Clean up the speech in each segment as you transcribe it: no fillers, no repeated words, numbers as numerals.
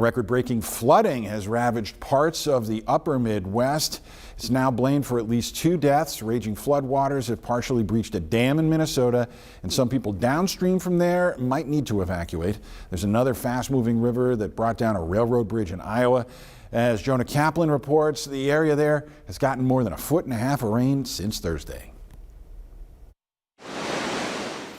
Record-breaking flooding has ravaged parts of the upper Midwest. It's now blamed for at least 2 deaths. Raging floodwaters have partially breached a dam in Minnesota, and some people downstream from there might need to evacuate. There's another fast-moving river that brought down a railroad bridge in Iowa. As Jonah Kaplan reports, the area there has gotten more than 1.5 feet of rain since Thursday.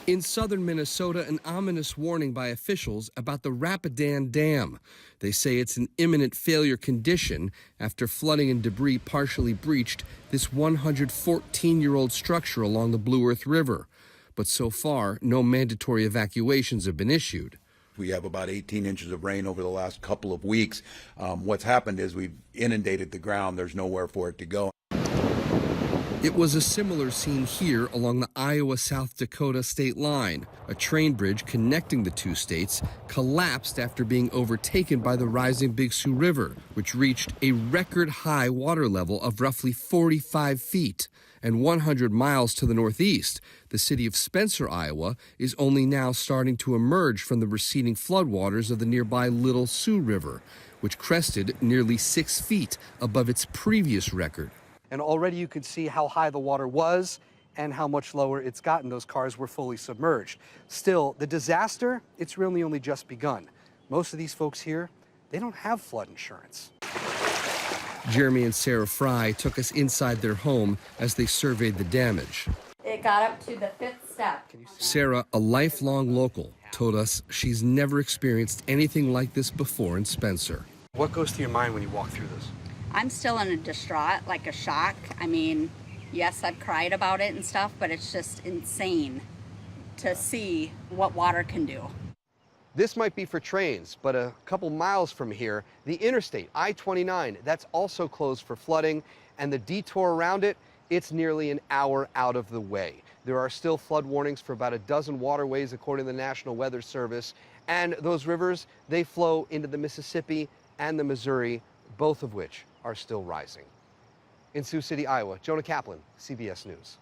In southern Minnesota, an ominous warning by officials about the Rapidan Dam. They say it's an imminent failure condition after flooding and debris partially breached this 114-year-old structure along the Blue Earth River. But so far, no mandatory evacuations have been issued. We have about 18 inches of rain over the last couple of weeks. What's happened is we've inundated the ground. There's nowhere for it to go. It was a similar scene here along the Iowa-South Dakota state line. A train bridge connecting the two states collapsed after being overtaken by the rising Big Sioux River, which reached a record high water level of roughly 45 feet. And 100 miles to the northeast, the city of Spencer, Iowa, is only now starting to emerge from the receding floodwaters of the nearby Little Sioux River, which crested nearly 6 feet above its previous record. And already you could see how high the water was and how much lower it's gotten. Those cars were fully submerged. Still, the disaster, it's really only just begun. Most of these folks here, they don't have flood insurance. Jeremy and Sarah Fry took us inside their home as they surveyed the damage. It got up to the 5th step. Sarah, a lifelong local, told us she's never experienced anything like this before in Spencer. What goes through your mind when you walk through this? I'm still in a distraught, like a shock. I mean, yes, I've cried about it and stuff, but it's just insane to see what water can do. This might be for trains, but a couple miles from here, the interstate, I-29, that's also closed for flooding, and the detour around it, it's nearly an hour out of the way. There are still flood warnings for about a dozen waterways, according to the National Weather Service, and those rivers, they flow into the Mississippi and the Missouri, both of which are still rising. In Sioux City, Iowa, Jonah Kaplan, CBS News.